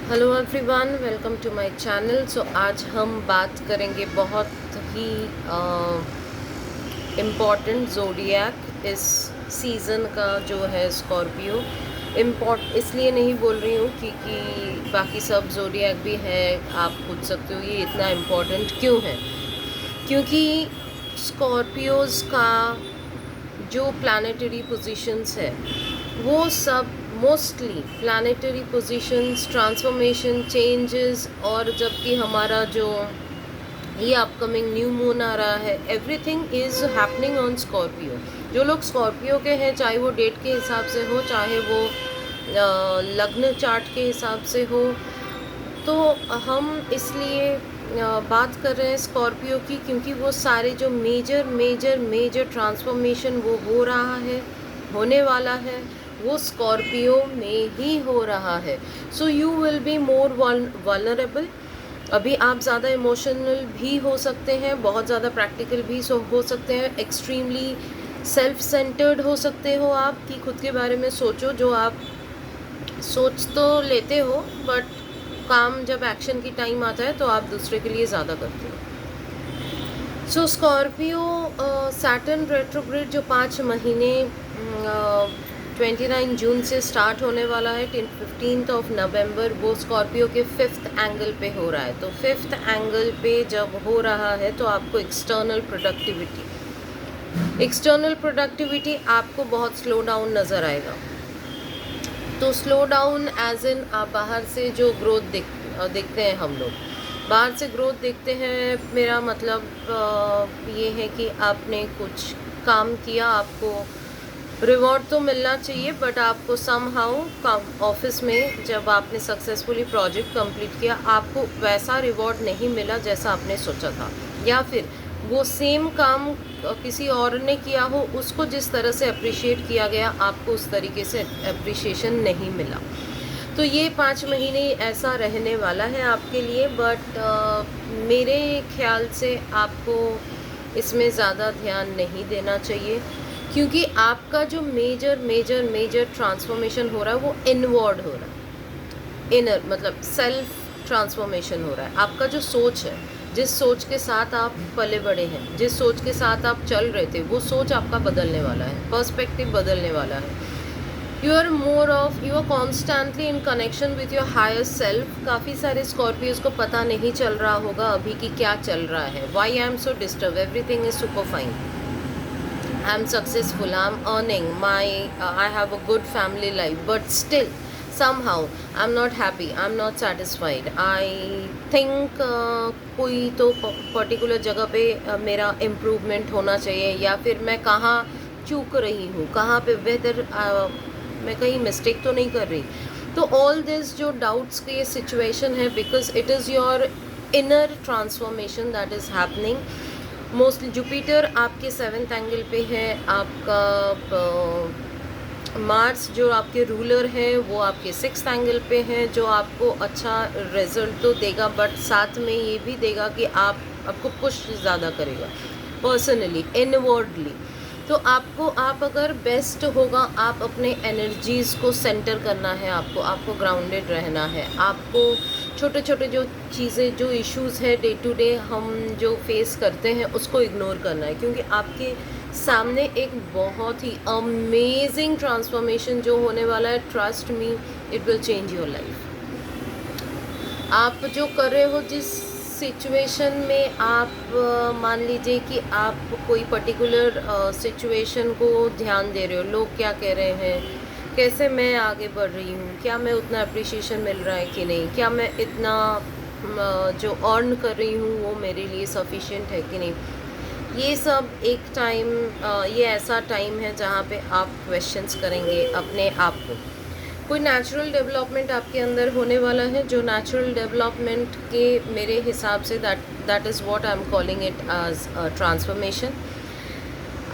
Hello everyone, welcome to my channel. So आज हम बात करेंगे बहुत ही इम्पॉर्टेंट ज़ोडिएक इस सीज़न का जो है स्कॉर्पियो। इसलिए नहीं बोल रही हूँ क्योंकि बाकी सब ज़ोडिएक भी है। आप पूछ सकते हो ये इतना इम्पॉर्टेंट क्यों है। क्योंकि स्कॉर्पियोज़ का जो प्लानिटरी पोजीशंस है वो सब mostly planetary positions, transformation, changes, और जबकि हमारा जो ये अपकमिंग न्यू मून आ रहा है, everything is happening on Scorpio. जो लोग स्कॉर्पियो के हैं, चाहे वो डेट के हिसाब से हो, चाहे वो लग्न चार्ट के हिसाब से हो, तो हम इसलिए बात कर रहे हैं स्कॉर्पियो की क्योंकि वो सारे जो मेजर मेजर मेजर ट्रांसफॉर्मेशन वो हो रहा है, होने वाला है, वो स्कॉर्पियो में ही हो रहा है। So you will be more vulnerable. अभी आप ज़्यादा इमोशनल भी हो सकते हैं, बहुत ज़्यादा प्रैक्टिकल भी हो सकते हैं, एक्सट्रीमली सेल्फ सेंटर्ड हो सकते हो आप कि खुद के बारे में सोचो। जो आप सोच तो लेते हो बट काम जब एक्शन की टाइम आता है तो आप दूसरे के लिए ज़्यादा करते हो। सो स्कॉर्पियो सैटर्न रेट्रोग्रेड जो 5 महीने 29 जून से स्टार्ट होने वाला है 15 ऑफ नवंबर, वो स्कॉर्पियो के 5th एंगल पे हो रहा है। तो 5th एंगल पे जब हो रहा है तो आपको एक्सटर्नल प्रोडक्टिविटी आपको बहुत स्लो डाउन नज़र आएगा। तो स्लो डाउन एज इन आप बाहर से जो ग्रोथ देखते हैं, हम लोग बाहर से ग्रोथ देखते हैं। मेरा मतलब ये है कि आपने कुछ काम किया, आपको रिवॉर्ड तो मिलना चाहिए, बट आपको समहाउ ऑफिस में जब आपने सक्सेसफुली प्रोजेक्ट कंप्लीट किया, आपको वैसा रिवॉर्ड नहीं मिला जैसा आपने सोचा था, या फिर वो सेम काम किसी और ने किया हो, उसको जिस तरह से अप्रिशिएट किया गया, आपको उस तरीके से अप्रिशिएशन नहीं मिला। तो ये 5 महीने ऐसा रहने वाला है आपके लिए, बट मेरे ख्याल से आपको इसमें ज़्यादा ध्यान नहीं देना चाहिए क्योंकि आपका जो मेजर मेजर मेजर ट्रांसफॉर्मेशन हो रहा है वो इनवर्ड हो रहा है। इनर मतलब सेल्फ ट्रांसफॉर्मेशन हो रहा है। आपका जो सोच है, जिस सोच के साथ आप पले बड़े हैं, जिस सोच के साथ आप चल रहे थे, वो सोच आपका बदलने वाला है, पर्सपेक्टिव बदलने वाला है। You are constantly in connection with your higher self. काफ़ी सारे स्कॉर्पियोज को पता नहीं चल रहा होगा अभी कि क्या चल रहा है। Why I am so disturb, everything is super fine, I am successful, I am earning, I have a good family life, but still somehow I'm not happy, I'm not satisfied. I think कोई तो particular जगह पे मेरा improvement होना चाहिए, या फिर मैं कहाँ चूक रही हूँ, कहाँ पे बेहतर मैं कहीं मिस्टेक तो नहीं कर रही। तो ऑल दिस जो डाउट्स की ये सिचुएशन है, because it is your inner transformation that is happening. Mostly Jupiter आपके 7th एंगल पे है, आपका मार्स जो आपके रूलर है वो आपके 6th एंगल पे हैं, जो आपको अच्छा रिजल्ट तो देगा, बट साथ में ये भी देगा कि आपको पुश ज़्यादा करेगा पर्सनली, इनवर्डली। तो आप अगर बेस्ट होगा, आप अपने एनर्जीज़ को सेंटर करना है, आपको ग्राउंडेड रहना है, आपको छोटे छोटे जो चीज़ें, जो इश्यूज़ है डे टू डे हम जो फेस करते हैं, उसको इग्नोर करना है, क्योंकि आपके सामने एक बहुत ही अमेजिंग ट्रांसफॉर्मेशन जो होने वाला है। Trust me, it will change your life. आप जो कर रहे हो, जिस सिचुएशन में आप मान लीजिए कि आप कोई पर्टिकुलर सिचुएशन को ध्यान दे रहे हो, लोग क्या कह रहे हैं, कैसे मैं आगे बढ़ रही हूँ, क्या मैं उतना अप्रिशिएशन मिल रहा है कि नहीं, क्या मैं इतना जो अर्न कर रही हूँ वो मेरे लिए सफिशिएंट है कि नहीं। ये सब एक टाइम, ये ऐसा टाइम है जहाँ पे आप क्वेश्चंस करेंगे अपने आप को। कोई नेचुरल डेवलपमेंट आपके अंदर होने वाला है, जो नेचुरल डेवलपमेंट के मेरे हिसाब से that is what I am calling it as transformation.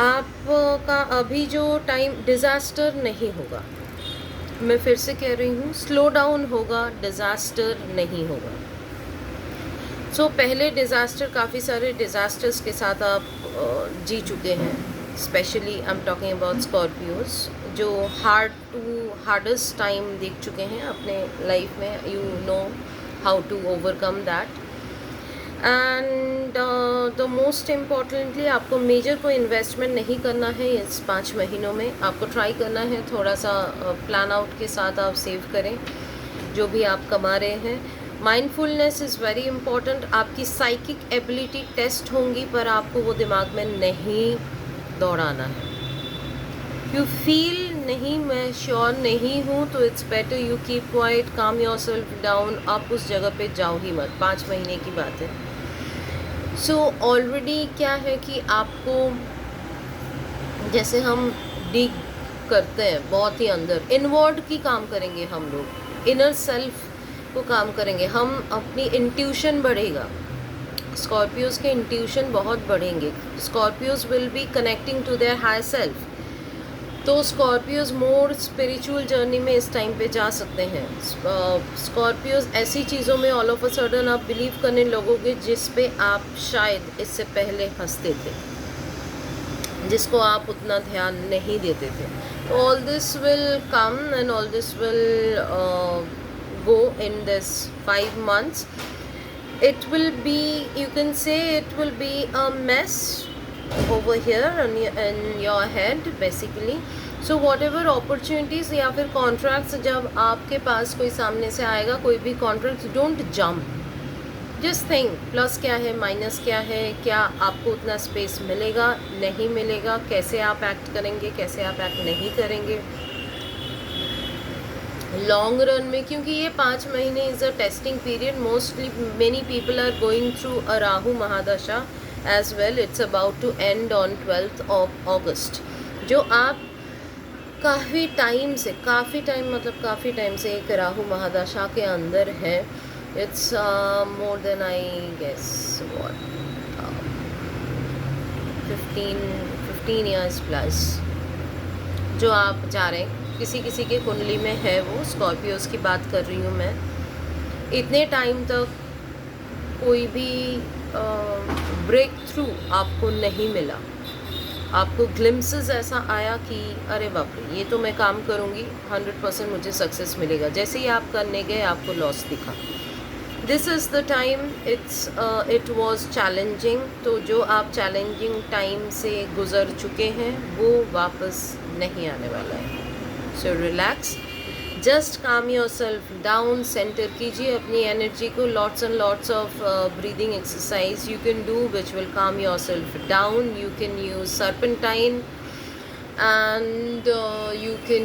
आपका अभी जो टाइम डिज़ास्टर नहीं होगा, मैं फिर से कह रही हूँ, स्लो डाउन होगा, डिज़ास्टर नहीं होगा। सो पहले डिज़ास्टर, काफ़ी सारे डिज़ास्टर्स के साथ आप जी चुके हैं। Specially I am talking about Scorpios, जो हार्डेस्ट टाइम देख चुके हैं अपने लाइफ में, you know how to overcome that. And the most importantly आपको मेजर कोई इन्वेस्टमेंट नहीं करना है इस 5 महीनों में। आपको ट्राई करना है थोड़ा सा प्लान आउट के साथ आप सेव करें जो भी आप कमा रहे हैं। Mindfulness is very important. आपकी साइकिक एबिलिटी टेस्ट होंगी पर आपको वो दिमाग में नहीं दौड़ाना है। यू फील नहीं, मैं श्योर नहीं हूँ, तो it's better you keep quiet, काम योरसेल्फ डाउन। आप उस जगह पे जाओ ही मत। 5 महीने की बात है। सो ऑलरेडी क्या है कि आपको, जैसे हम डीग करते हैं बहुत ही अंदर, इनवर्ड की काम करेंगे हम लोग, इनर सेल्फ को काम करेंगे हम, अपनी इंट्यूशन बढ़ेगा। स्कॉर्पियोज के इंट्यूशन बहुत बढ़ेंगे। Scorpios will be connecting to their higher self. तो स्कॉर्पियोज मोर स्पिरिचुअल जर्नी में इस टाइम पे जा सकते हैं। स्कॉर्पियोज ऐसी चीज़ों में ऑल ऑफ अ सडन आप बिलीव करने लगोगे जिस पे आप शायद इससे पहले हंसते थे, जिसको आप उतना ध्यान नहीं देते थे। तो all this will come and all this will go in this 5 months. It will be, you can say it will be a mess over here in your head basically. So whatever opportunities या फिर contracts जब आपके पास कोई सामने से आएगा, कोई भी contract, don't jump. Just think plus क्या है, माइनस क्या है, क्या आपको उतना स्पेस मिलेगा, नहीं मिलेगा, कैसे आप एक्ट करेंगे, कैसे आप एक्ट नहीं करेंगे लॉन्ग रन में। क्योंकि ये 5 महीने is a testing period. Mostly many people are going through a Rahu mahadasha as well. It's about to end on 12th of August, जो आप काफ़ी टाइम से एक राहु महादशा के अंदर है। It's more than I guess what 15 years plus जो आप जा रहे हैं। किसी किसी के कुंडली में है, वो स्कॉर्पियोज की बात कर रही हूँ मैं। इतने टाइम तक कोई भी ब्रेक थ्रू आपको नहीं मिला। आपको ग्लिम्सेस ऐसा आया कि अरे बाप रे, ये तो मैं काम करूँगी 100% मुझे सक्सेस मिलेगा। जैसे ही आप करने गए आपको लॉस दिखा। This is the time it was challenging. तो जो आप चैलेंजिंग टाइम से गुज़र चुके हैं वो वापस नहीं आने वाला है। So relax, just calm yourself down, centre कीजिए अपनी एनर्जी को। Lots and lots of breathing exercise you can do which will calm yourself down. You can use serpentine and you can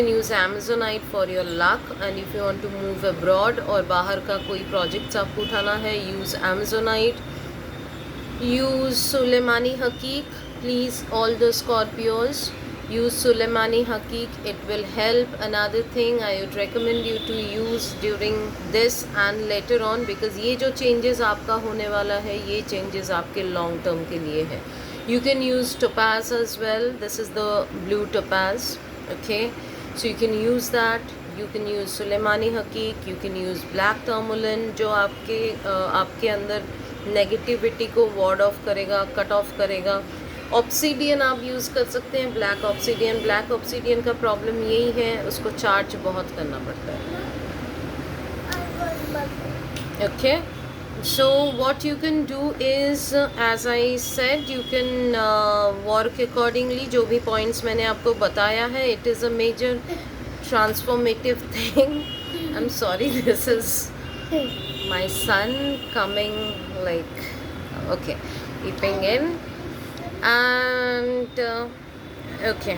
use Amazonite for your luck. And if you want to move abroad और बाहर का कोई projects आपको उठाना है, use Amazonite, use Suleimani Haqiq. Please, all the Scorpios, use Suleimani Haqiq. It will help. Another thing I would recommend you to use during this and later on, because ये जो changes आपका होने वाला है, ये changes आपके long term के लिए है। You can use topaz as well. This is the blue topaz. Okay, so you can use that. You can use Suleimani Haqiq. You can use black tourmaline जो आपके अंदर नेगेटिविटी को ward off करेगा, cut off करेगा। Obsidian आप use कर सकते हैं, ब्लैक ऑब्सीडियन। ब्लैक ऑब्सीडियन का प्रॉब्लम यही है, उसको चार्ज बहुत करना पड़ता है। Okay, so what you can do is, as I said, you can work accordingly. जो भी पॉइंट्स मैंने आपको बताया है, it is a major transformative thing. I am sorry, this is my son coming, like, okay, peeping in and okay,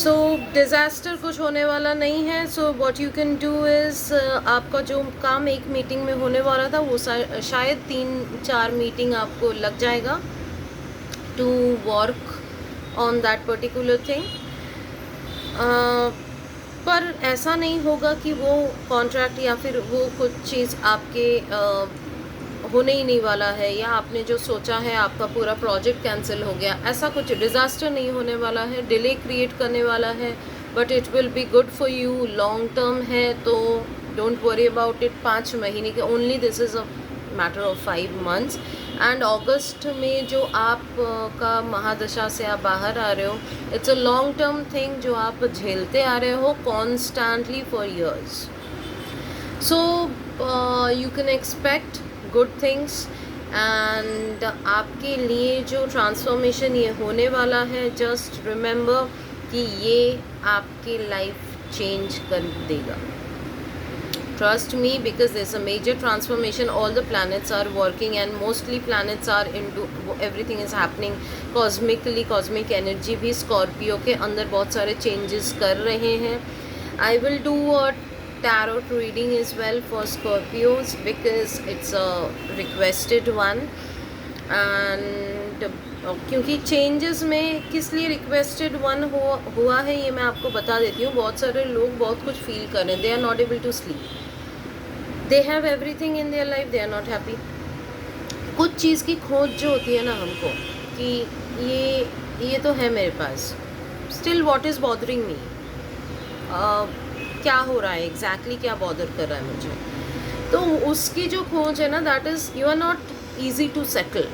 so disaster कुछ होने वाला नहीं है। so what you can do is आपका जो काम एक मीटिंग में होने वाला था वो शायद 3-4 मीटिंग आपको लग जाएगा to work on that particular thing। पर ऐसा नहीं होगा कि वो कॉन्ट्रैक्ट या फिर वो कुछ चीज़ आपके होने ही नहीं वाला है, या आपने जो सोचा है आपका पूरा प्रोजेक्ट कैंसिल हो गया। ऐसा कुछ डिज़ास्टर नहीं होने वाला है, डिले क्रिएट करने वाला है, but it will be good for you. Long term है तो डोंट वरी अबाउट इट। 5 महीने के only, this is a matter of 5 months and अगस्त में जो आप का महादशा से आप बाहर आ रहे हो, it's a long term thing जो आप झेलते आ रहे हो constantly for years. So you can expect good things. And आपके लिए जो ट्रांसफॉर्मेशन ये होने वाला है, जस्ट रिमेंबर कि ये आपकी लाइफ चेंज कर देगा. Trust me, because there's a major transformation. All the planets are working and mostly planets are into, everything is happening cosmically. Cosmic energy भी Scorpio के अंदर बहुत सारे changes कर रहे हैं. I will do a tarot reading as well for Scorpios because it's a requested one. And क्योंकि changes में किस लिए रिक्वेस्टेड वन हुआ है ये मैं आपको बता देती हूँ. बहुत सारे लोग बहुत कुछ फील कर रहे हैं. They are not able to sleep. They have everything in their life, they are not happy. कुछ चीज़ की खोज जो होती है ना हमको कि ये तो है मेरे पास, still what is bothering me, क्या हो रहा है एग्जैक्टली क्या बॉदर कर रहा है मुझे. तो उसकी जो खोज है ना, that is you are not easy to settle.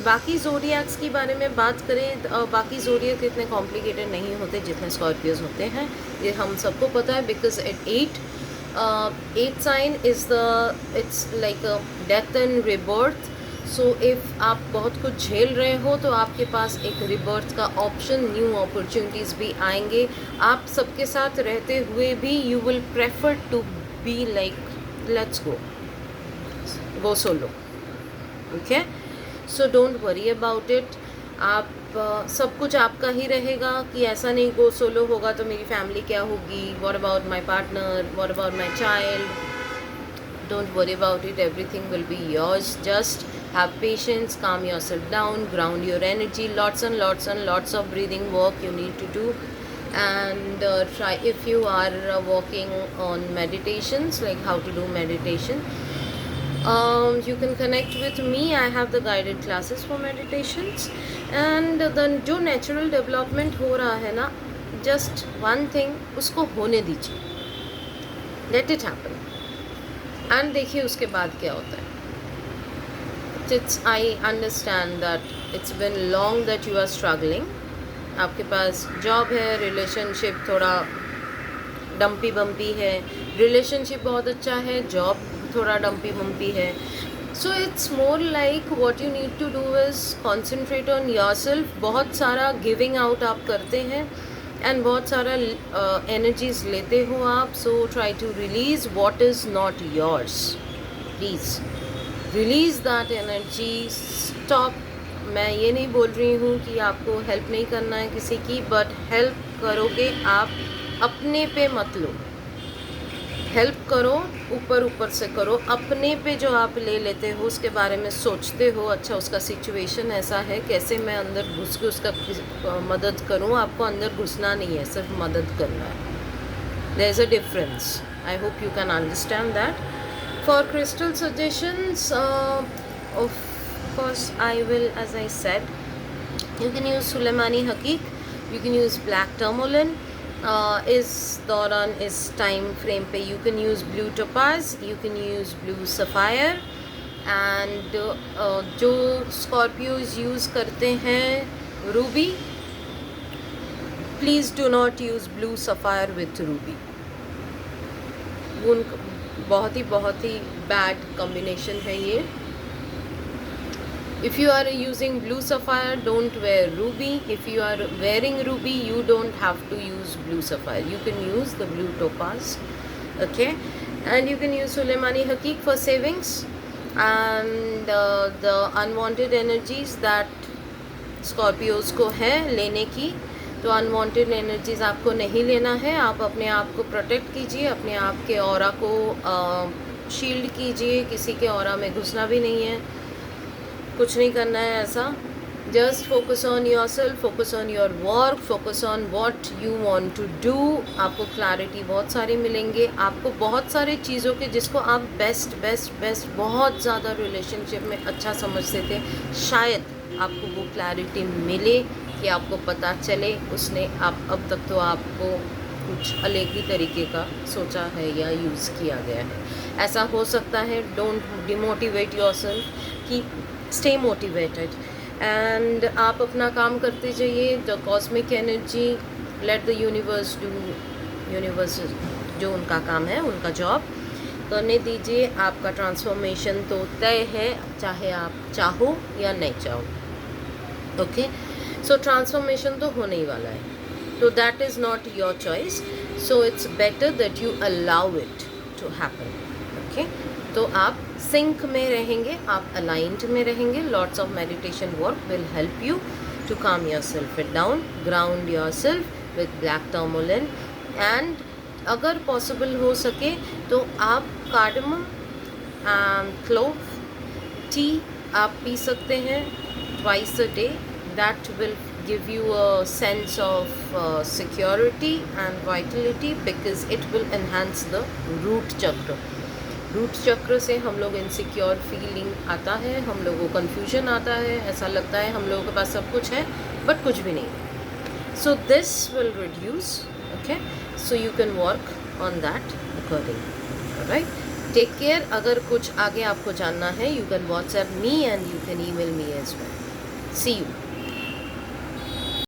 बाकी ज़ोडिएक्स के बारे में बात करें, बाकी ज़ोडिएक इतने कॉम्प्लिकेटेड नहीं होते जितने स्कॉर्पियोज होते हैं. ये हम सबको पता है because at 8 sign is it's like a death and rebirth. So if आप बहुत कुछ झेल रहे हो तो आपके पास एक रिबर्थ का ऑप्शन, न्यू अपॉर्चुनिटीज़ भी आएंगे. आप सबके साथ रहते हुए भी you will prefer to be like let's go solo. Okay, so don't worry about it. आप सब कुछ आपका ही रहेगा कि ऐसा नहीं गो सोलो होगा तो मेरी फैमिली क्या होगी, what about my partner, what about my child. Don't worry about it, everything will be yours. Just have patience, calm yourself down, ground your energy, lots and lots of breathing work you need to do. And try, if you are working on meditations, like how to do meditation, you can connect with me. I have the guided classes for meditations. And then जो natural development हो रहा है ना, just one thing, उसको होने दीजिए, let it happen. and देखिए उसके बाद क्या होता है. I understand that it's been long that you are struggling. आपके पास जॉब है, रिलेशनशिप थोड़ा डम्पी बम्पी है. रिलेशनशिप बहुत अच्छा है, जॉब थोड़ा डम्पी बम्पी है. So it's more like what you need to do is concentrate on yourself. बहुत सारा गिविंग आउट आप करते हैं एंड बहुत सारा एनर्जीज लेते हो आप. So try to release what is not yours. Please release that energy. Stop. मैं ये नहीं बोल रही हूँ कि आपको हेल्प नहीं करना है किसी की, बट हेल्प करोगे आप अपने पे मत लो. हेल्प करो ऊपर से करो. अपने पे जो आप ले लेते हो उसके बारे में सोचते हो, अच्छा उसका सिचुएशन ऐसा है, कैसे मैं अंदर घुस के उसका मदद करूँ. आपको अंदर घुसना नहीं है, सिर्फ मदद करना है. There is a difference. I hope you can understand that. For crystal suggestions, of course I will, as I said, you can use Sulaimani Haqiq, you can use black tourmaline. इस दौरान इस टाइम फ्रेम पे you can use blue topaz, you can use blue sapphire. and जो Scorpios use करते हैं Ruby, please do not use blue sapphire with ruby. वो बहुत ही bad combination है ये. If you are using blue sapphire, don't wear ruby. If you are wearing ruby, you don't have to use blue sapphire. You can use the blue topaz. Okay, and you can use sulemani hakik for savings. And the unwanted energies that Scorpios को है लेने की, तो unwanted energies आपको नहीं लेना है. आप अपने आप को प्रोटेक्ट कीजिए, अपने आप के ऑरा को शील्ड कीजिए. किसी के ऑरा में घुसना भी नहीं है, कुछ नहीं करना है ऐसा. Just focus on yourself, focus on your work, focus on what you want to do. आपको क्लैरिटी बहुत सारी मिलेंगे. आपको बहुत सारी चीज़ों के जिसको आप बेस्ट बहुत ज़्यादा रिलेशनशिप में अच्छा समझते थे, शायद आपको वो क्लैरिटी मिले कि आपको पता चले उसने अब तक तो आपको कुछ अलग ही तरीके का सोचा है या यूज़ किया गया है. ऐसा हो सकता है. डोंट डिमोटिवेट योरसेल्फ कि स्टे मोटिवेटेड एंड आप अपना काम करते जाइए. The cosmic energy, let the universe do, universe जो उनका काम है, उनका जॉब करने दीजिए. आपका ट्रांसफॉर्मेशन तो तय है, चाहे आप चाहो या नहीं चाहो. ओके, सो ट्रांसफॉर्मेशन तो होने ही वाला है. तो that is not your choice, so it's better that you allow it to happen. Okay, तो आप सिंक में रहेंगे, आप अलाइंड में रहेंगे. Lots of meditation work will help you to calm yourself it down, ground yourself with black tourmaline. And अगर possible हो सके तो आप कार्डमम एंड क्लोव टी आप पी सकते हैं twice a day. That will give you a sense of security and vitality because it will enhance the root chakra. Root chakra से हम लोग इनसिक्योर फीलिंग आता है, हम लोगों को कन्फ्यूजन आता है, ऐसा लगता है हम लोगों के पास सब कुछ है बट कुछ भी नहीं है. So this will reduce. Okay, so you can work on that according. Right, take care. अगर कुछ आगे आपको जानना है, you can WhatsApp me and you can email me as well. See you.